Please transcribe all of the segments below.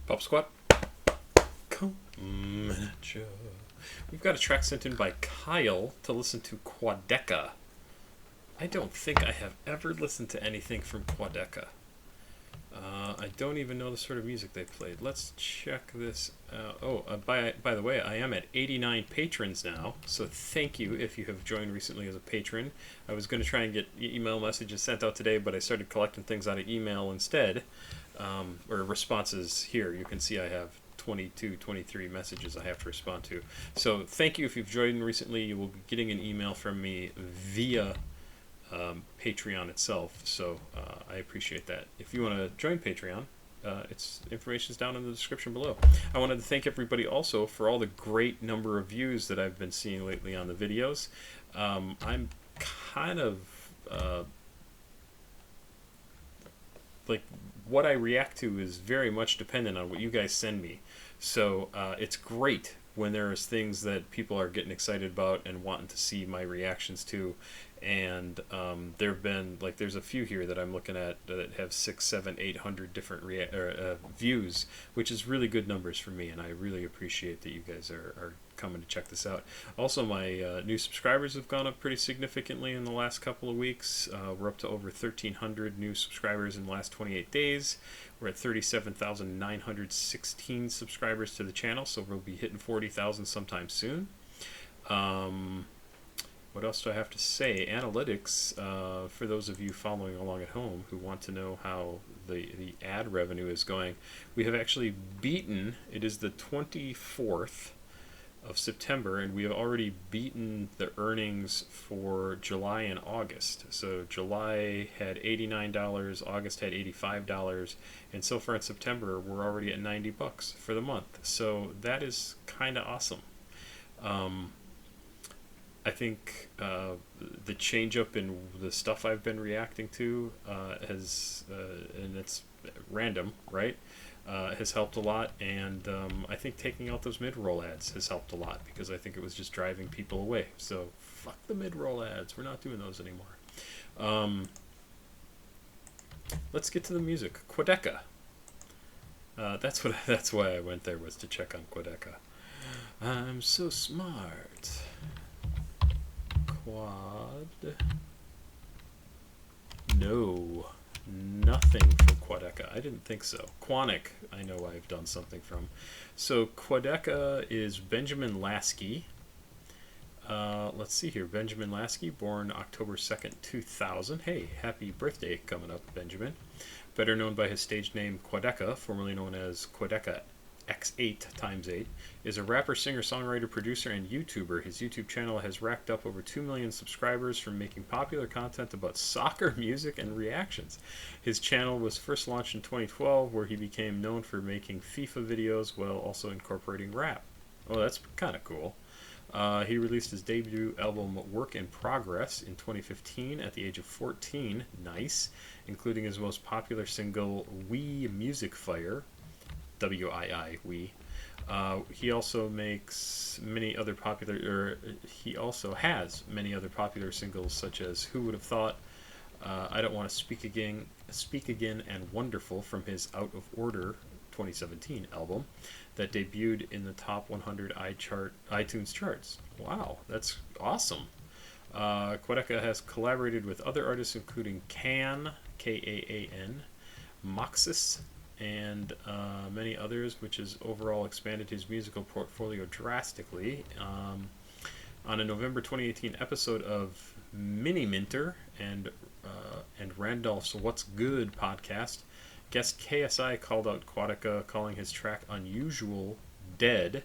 Pop Squat, coming at ya. We've got a track sent in by Kyle to listen to Quadeca. I don't think I have ever listened to anything from Quadeca. I don't even know the sort of music they played. Let's check this out. By the way, I am at 89 patrons now, so thank you if you have joined recently as a patron. I was going to try and get email messages sent out today, but I started collecting things out of email instead, or responses here. You can see I have 22, 23 messages I have to respond to. So thank you if you've joined recently. You will be getting an email from me via Patreon itself, so I appreciate that. If you want to join Patreon, its information is down in the description below. I wanted to thank everybody also for all the great number of views that I've been seeing lately on the videos. I'm kind of like, what I react to is very much dependent on what you guys send me. So it's great when there's things that people are getting excited about and wanting to see my reactions to. And there have been, like, there's a few here that I'm looking at that have 600, 700, 800 different views, which is really good numbers for me, and I really appreciate that you guys are coming to check this out. Also, my new subscribers have gone up pretty significantly in the last couple of weeks. We're up to over 1,300 new subscribers in the last 28 days. We're at 37,916 subscribers to the channel, so we'll be hitting 40,000 sometime soon. What else do I have to say? Analytics, for those of you following along at home who want to know how the ad revenue is going, we have actually beaten, it is the 24th of September, and we have already beaten the earnings for July and August. So July had $89, August had $85, and so far in September we're already at $90 for the month. So that is kind of awesome. I think the change up in the stuff I've been reacting to has, and it's random, right? Has helped a lot, and I think taking out those mid-roll ads has helped a lot, because I think it was just driving people away. So fuck the mid-roll ads. We're not doing those anymore. Let's get to the music. Quadeca. That's why I went there, was to check on Quadeca. I'm so smart. Quad. No, nothing from Quadeca. I didn't think so. Quonic, I know I've done something from. So Quadeca is Benjamin Lasky. Let's see here. Benjamin Lasky, born October 2nd, 2000. Hey, happy birthday coming up, Benjamin. Better known by his stage name Quadeca, formerly known as Quadeca X8 times 8, is a rapper, singer, songwriter, producer, and YouTuber. His YouTube channel has racked up over 2 million subscribers from making popular content about soccer, music, and reactions. His channel was first launched in 2012, where he became known for making FIFA videos while also incorporating rap. Oh, that's kind of cool. He released his debut album Work in Progress in 2015 at the age of 14, nice, including his most popular single, Wii Music Fire, W-I-I, we. He also makes many other popular, he also has many other popular singles such as Who Would Have Thought, I Don't Want to Speak Again, and Wonderful from his Out of Order 2017 album that debuted in the top 100 iTunes charts. Wow, that's awesome. Quadeca has collaborated with other artists including Can, K-A-A-N, Moxis, and many others, which has overall expanded his musical portfolio drastically. On a November 2018 episode of Mini Minter and Randolph's What's Good podcast, guest KSI called out Quadeca, calling his track Unusual dead,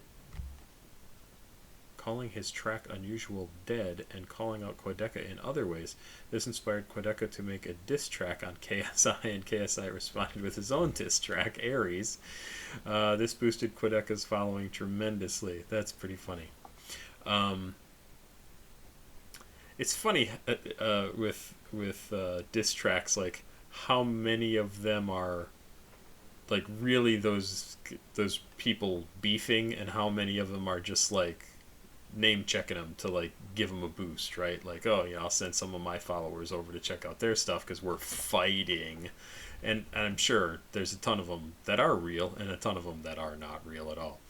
and calling out Quadeca in other ways. This inspired Quadeca to make a diss track on KSI, and KSI responded with his own diss track, Aries. This boosted Quadeca's following tremendously. That's pretty funny. It's funny with diss tracks, like how many of them are like really those people beefing, and how many of them are just like name checking them to like give them a boost, right? Like, oh yeah, I'll send some of my followers over to check out their stuff because we're fighting, And I'm sure there's a ton of them that are real and a ton of them that are not real at all.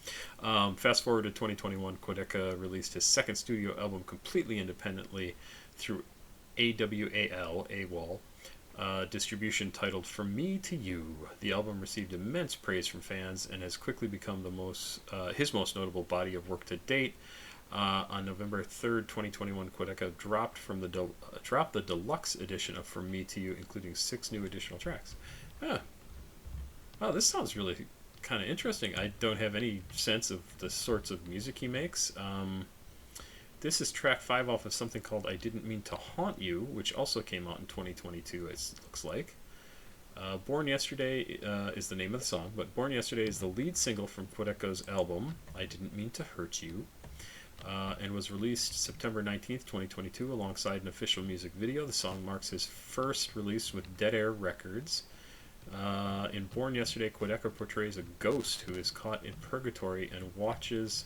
Fast forward to 2021, Quadeca released his second studio album completely independently through AWAL distribution titled From Me to You. The album received immense praise from fans and has quickly become his most notable body of work to date. On November 3rd, 2021, Quadeca dropped the deluxe edition of From Me to You, including 6 new additional tracks. Huh. Wow, this sounds really kind of interesting. I don't have any sense of the sorts of music he makes. This is track 5 off of something called I Didn't Mean to Haunt You, which also came out in 2022, it looks like. Born Yesterday is the name of the song, but Born Yesterday is the lead single from Quadeca's album, I Didn't Mean to Hurt You, and was released September 19th, 2022, alongside an official music video. The song marks his first release with Dead Air Records. In Born Yesterday, Quadeca portrays a ghost who is caught in purgatory and watches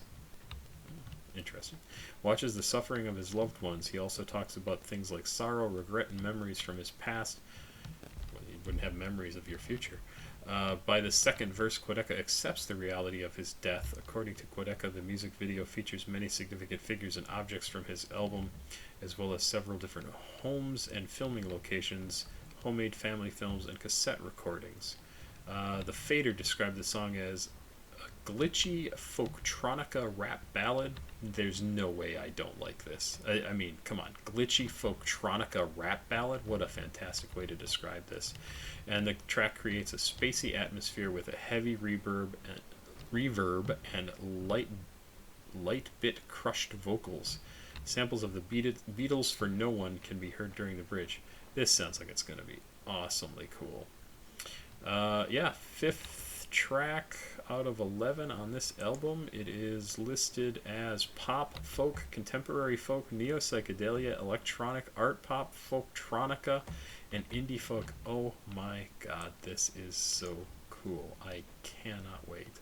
the suffering of his loved ones. He also talks about things like sorrow, regret, and memories from his past. Well, you wouldn't have memories of your future. By the second verse, Quadeca accepts the reality of his death. According to Quadeca, the music video features many significant figures and objects from his album, as well as several different homes and filming locations, homemade family films, and cassette recordings. The Fader described the song as a glitchy folktronica rap ballad. There's no way I don't like this. I mean, come on. Glitchy folktronica rap ballad? What a fantastic way to describe this. And the track creates a spacey atmosphere with a heavy reverb and light bit crushed vocals. Samples of the Beatles for No One can be heard during the bridge. This sounds like it's going to be awesomely cool. Fifth track out of 11 on this album. It is listed as pop, folk, contemporary folk, neo-psychedelia, electronic, art pop, folktronica, and indie folk. Oh my god, this is so cool. I cannot wait.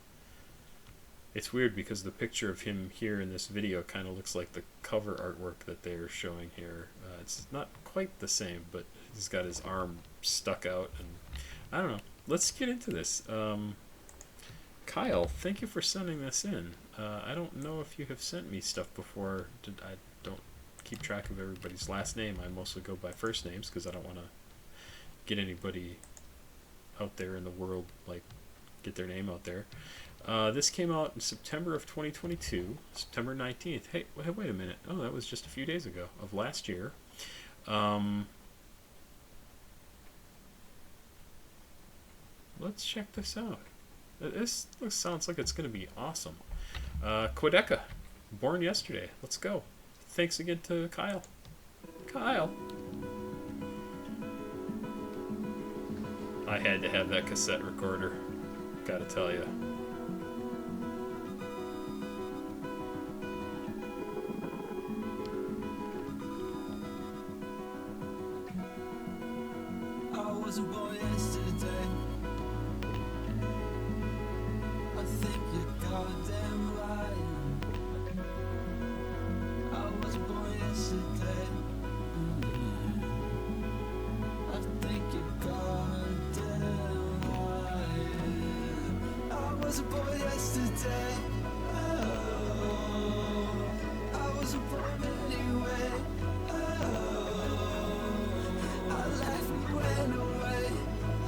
It's weird because the picture of him here in this video kind of looks like the cover artwork that they're showing here. It's not quite the same, but he's got his arm stuck out, and I don't know. Let's get into this. Kyle, thank you for sending this in. I don't know if you have sent me stuff before. I don't keep track of everybody's last name. I mostly go by first names because I don't want to get anybody out there in the world, like, get their name out there. This came out in September of 2022, September 19th. Hey, wait a minute. Oh, that was just a few days ago of last year. Let's check this out. This sounds like it's going to be awesome. Quadeca, Born Yesterday. Let's go. Thanks again to Kyle. Kyle. I had to have that cassette recorder. Gotta tell you. I wasn't born yesterday. I think you're goddamn right. I wasn't born yesterday. I think you're goddamn right. I wasn't born yesterday. Oh, I wasn't born anyway. I left and went away.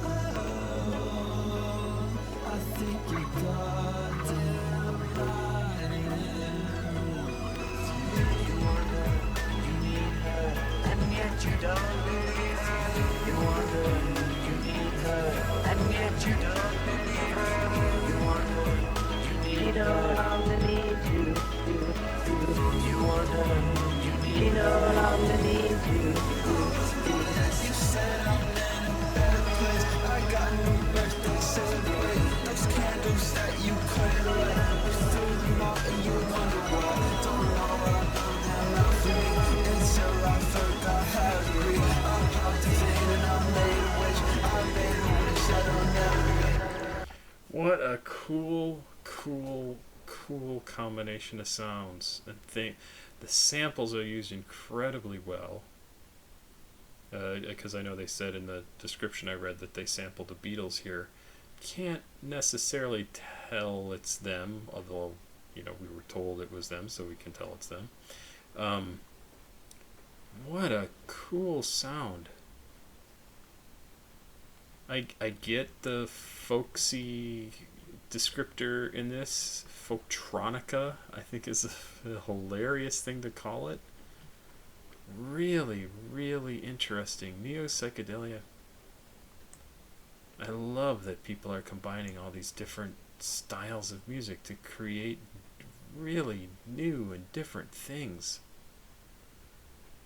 Oh, I think you're goddamn right. You wonder, you need her, and yet you don't believe her. You wonder, you need her, and yet you don't believe her. You wonder, you need her, no longer needs you. You wonder, you no longer needs you. You said I'm in a better place. I got new birthday celebrate. Those candles that you couldn't light, you threw them out and you wonder why. Don't know why I'm hell out for me until I forgot how to breathe. I'm activated and I made a wish. I made a wish that'll never. What a cool combination of sounds. And the samples are used incredibly well. because I know they said in the description I read that they sampled the Beatles here. Can't necessarily tell it's them, although we were told it was them, so we can tell it's them. What a cool sound. I get the folksy descriptor in this. Folktronica, I think, is a hilarious thing to call it. Really, really interesting. Neo-Psychedelia. I love that people are combining all these different styles of music to create really new and different things.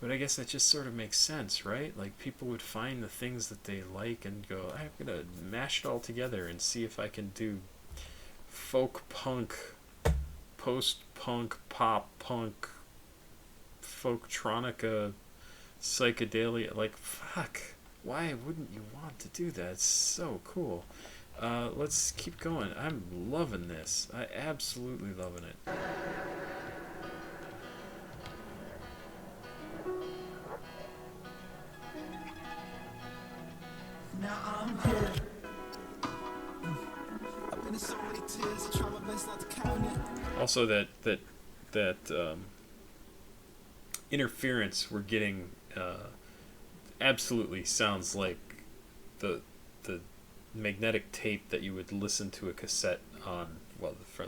But I guess that just sort of makes sense, right? Like, people would find the things that they like and go, I'm gonna mash it all together and see if I can do folk punk, post-punk, pop-punk, folktronica, psychedelia. Like, fuck. Why wouldn't you want to do that? It's so cool. Let's keep going. I'm loving this. I absolutely loving it. Now I'm here. I've been in so many tears, I try my best not to count it. Also, that interference we're getting absolutely sounds like the magnetic tape that you would listen to a cassette on. Well, the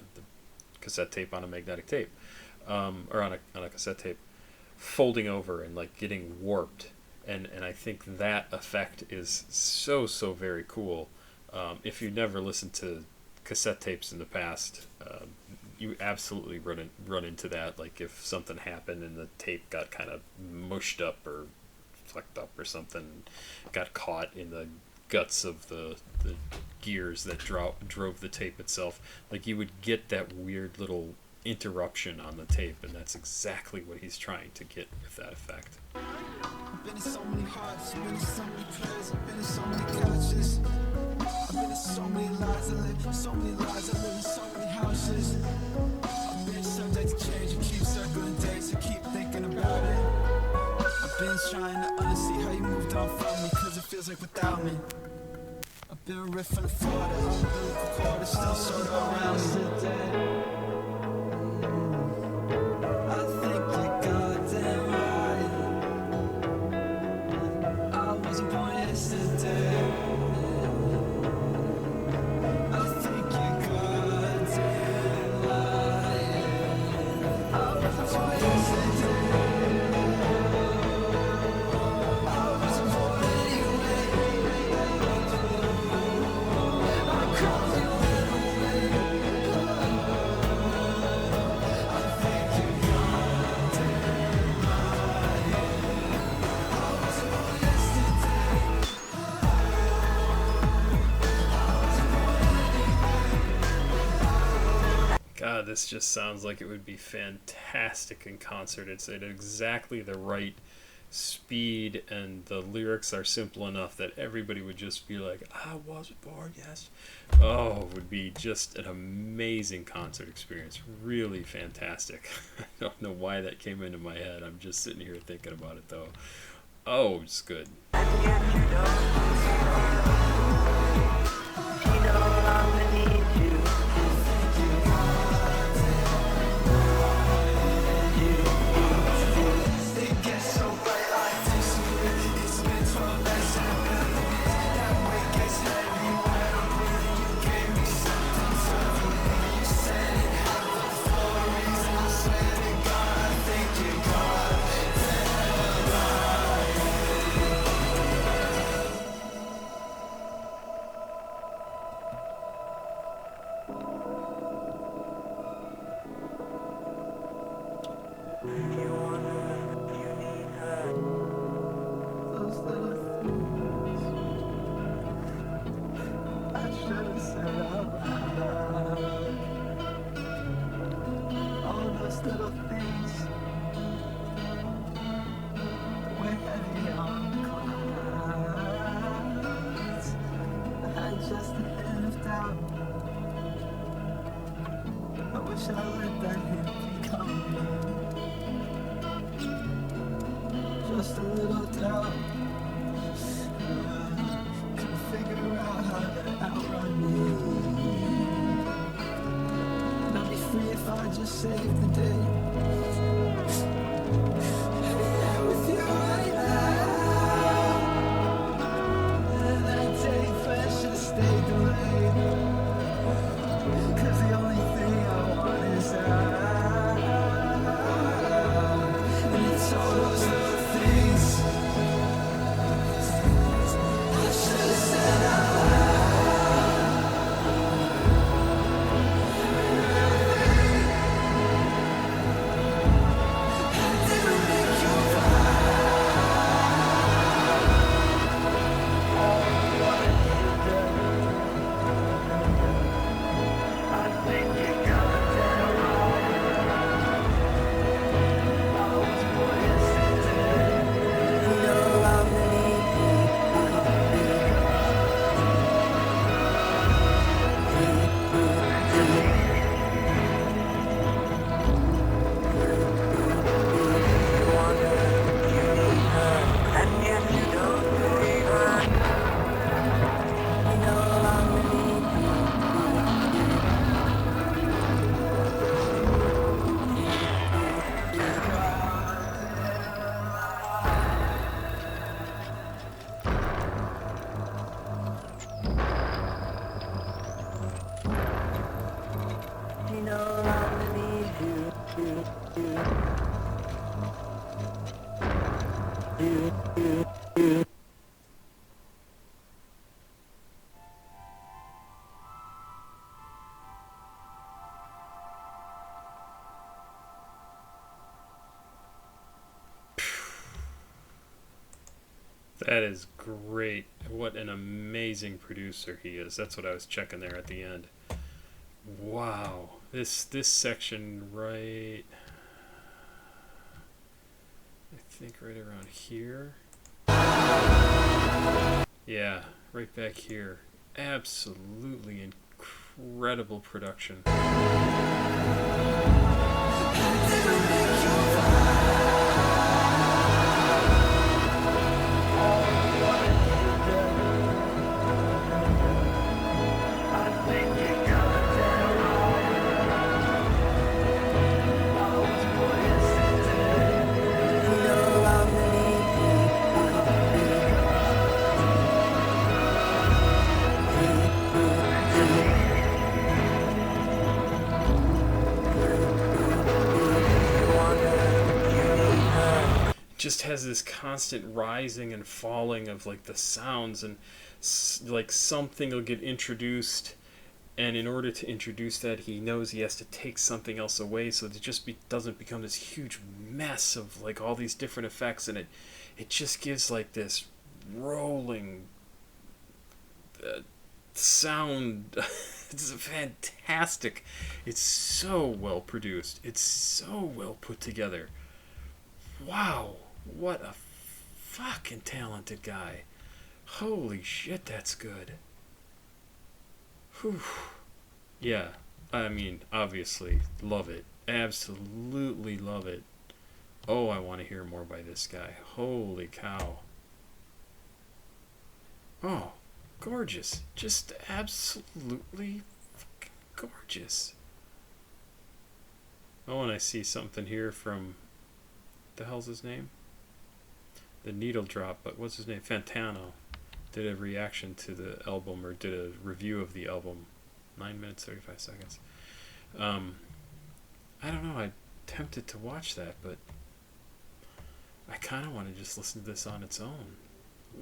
cassette tape on a magnetic tape, or on a cassette tape, folding over and like getting warped. And I think that effect is so very cool. If you've never listened to cassette tapes in the past, you absolutely run into that. Like, if something happened and the tape got kind of mushed up or flecked up or something, got caught in the guts of the gears that drove the tape itself, like, you would get that weird little interruption on the tape, and that's exactly what he's trying to get with that effect. I've been in so many hearts, I've been in so many prayers, I've been in so many couches. I've been in so many lies, I live so many lies, I live in so many houses. I've been subject to change, I keep circling days, I keep thinking about it. I've been trying to unsee how you moved on from me, cause it feels like without me. I've been riffing the floor, the umbilical cord is still sort of around me. God, this just sounds like it would be fantastic in concert. It's at exactly the right speed, and the lyrics are simple enough that everybody would just be like, I was born, yes. Oh, it would be just an amazing concert experience. Really fantastic. I don't know why that came into my head. I'm just sitting here thinking about it, though. Oh, it's good. Just a little doubt. just save the day. Yeah, with you right now. And that day flash should have stayed delayed. 'Cause the only thing I want is out. And it's all those little things I should have said out loud. That is great. What an amazing producer he is. That's what I was checking there at the end. Wow. This section right, I think right around here. Yeah, right back here. Absolutely incredible production. Just has this constant rising and falling of like the sounds, and like something will get introduced, and in order to introduce that he knows he has to take something else away, so it just doesn't become this huge mess of like all these different effects, and it just gives like this rolling sound. It's fantastic. It's so well produced. It's so well put together. Wow, what a fucking talented guy. Holy shit, that's good. Whew. Yeah, I mean, obviously, love it. Absolutely love it. Oh, I want to hear more by this guy. Holy cow. Oh, gorgeous. Just absolutely fucking gorgeous. Oh, and I see something here from... the hell's his name? The Needle Drop, but what's his name? Fantano did a reaction to the album, or did a review of the album. 9 minutes 35 seconds. I don't know, I'm tempted to watch that, but I kind of want to just listen to this on its own.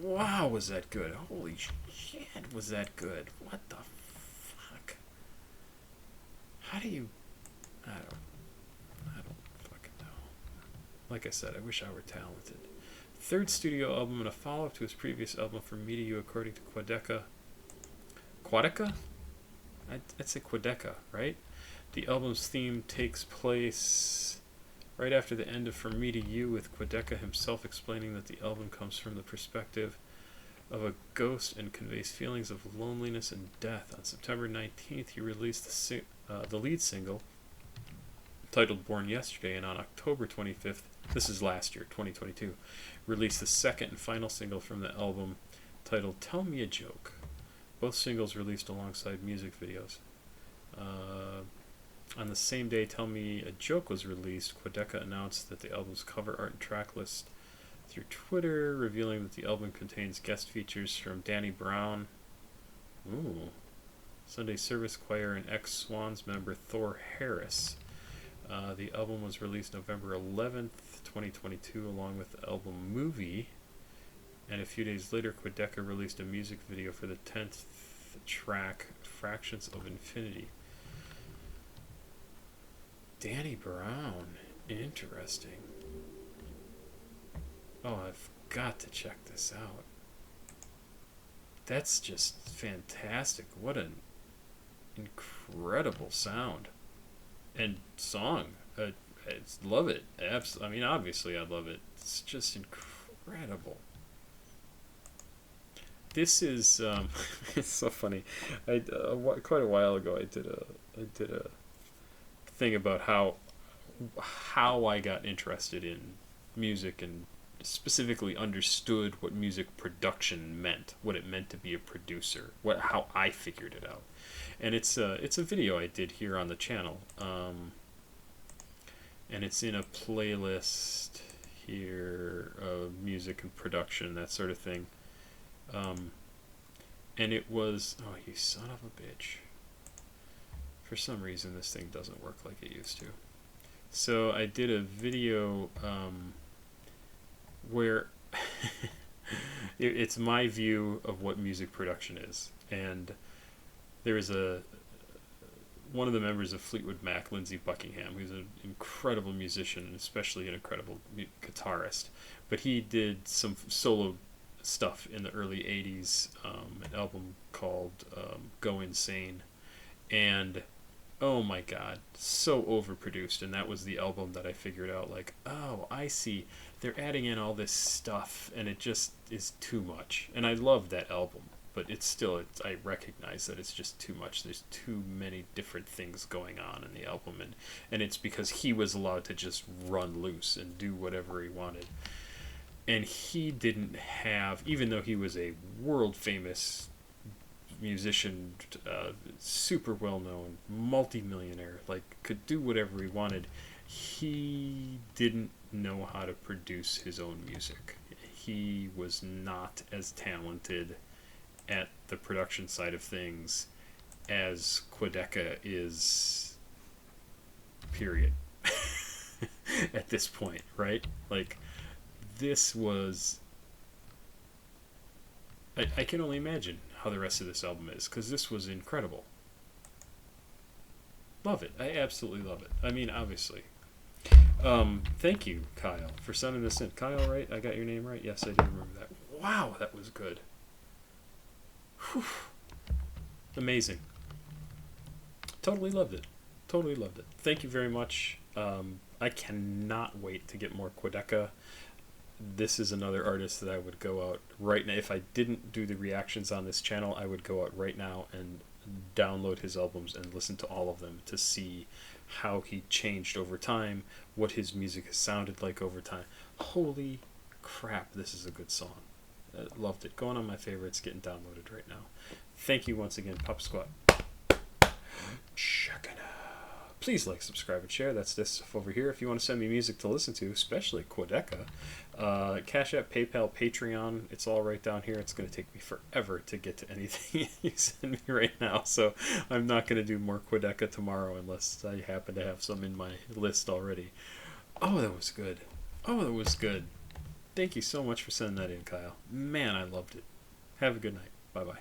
Wow, was that good? Holy shit, was that good? What the fuck? How do you... I don't fucking know. Like I said, I wish I were talented. Third studio album and a follow-up to his previous album from Me to You, according to Quadeca. Quadeca? I'd say Quadeca, right? The album's theme takes place right after the end of From Me to You, with Quadeca himself explaining that the album comes from the perspective of a ghost and conveys feelings of loneliness and death. On September 19th, he released the lead single, titled Born Yesterday, and on October 25th, this is last year, 2022, released the second and final single from the album, titled Tell Me a Joke. Both singles released alongside music videos. On the same day Tell Me a Joke was released, Quadeca announced that the album's cover art and track list through Twitter, revealing that the album contains guest features from Danny Brown, Sunday Service Choir, and ex-Swans member Thor Harris. The album was released November 11th, 2022, along with the album Movie, and a few days later, Quadeca released a music video for the 10th track, Fractions of Infinity. Danny Brown. Interesting. Oh, I've got to check this out. That's just fantastic. What an incredible sound and song. I love it. I mean, obviously I love it. It's just incredible. This is it's so funny. Quite a while ago I did a thing about how I got interested in music and specifically understood what music production meant, what it meant to be a producer, how I figured it out. And it's a video I did here on the channel, and it's in a playlist here of music and production, that sort of thing. And it was, oh, you son of a bitch. For some reason this thing doesn't work like it used to. So I did a video where it's my view of what music production is. And there is one of the members of Fleetwood Mac, Lindsey Buckingham, who's an incredible musician and especially an incredible guitarist. But he did some solo stuff in the early 80s, an album called Go Insane. And oh my god, so overproduced. And that was the album that I figured out, like, oh, I see, they're adding in all this stuff and it just is too much. And I love that album, but I recognize that it's just too much. There's too many different things going on in the album, and it's because he was allowed to just run loose and do whatever he wanted. And he didn't have, even though he was a world famous musician, super well known, multi-millionaire, like could do whatever he wanted, he didn't know how to produce his own music. He was not as talented at the production side of things as Quadeca is, period. At this point, right? Like, this was, I can only imagine how the rest of this album is, because this was incredible. Love it. I absolutely love it. I mean, obviously. Thank you, Kyle, for sending this in. Kyle, right? I got your name right? Yes, I do remember that. Wow, that was good. Whew. Amazing. Totally loved it. Totally loved it. Thank you very much. I cannot wait to get more Quadeca. This is another artist that I would go out right now. If I didn't do the reactions on this channel, I would go out right now and download his albums and listen to all of them to see how he changed over time, what his music has sounded like over time. Holy crap, this is a good song. Loved it. Going on my favorites, getting downloaded right now. Thank you once again, Papa Squat. Check it out. Please like, subscribe, and share. That's this stuff over here. If you want to send me music to listen to, especially Quadeca, CashApp, PayPal, Patreon, it's all right down here. It's going to take me forever to get to anything you send me right now, so I'm not going to do more Quadeca tomorrow unless I happen to have some in my list already. Oh, that was good. Oh, that was good. Thank you so much for sending that in, Kyle. Man, I loved it. Have a good night. Bye-bye.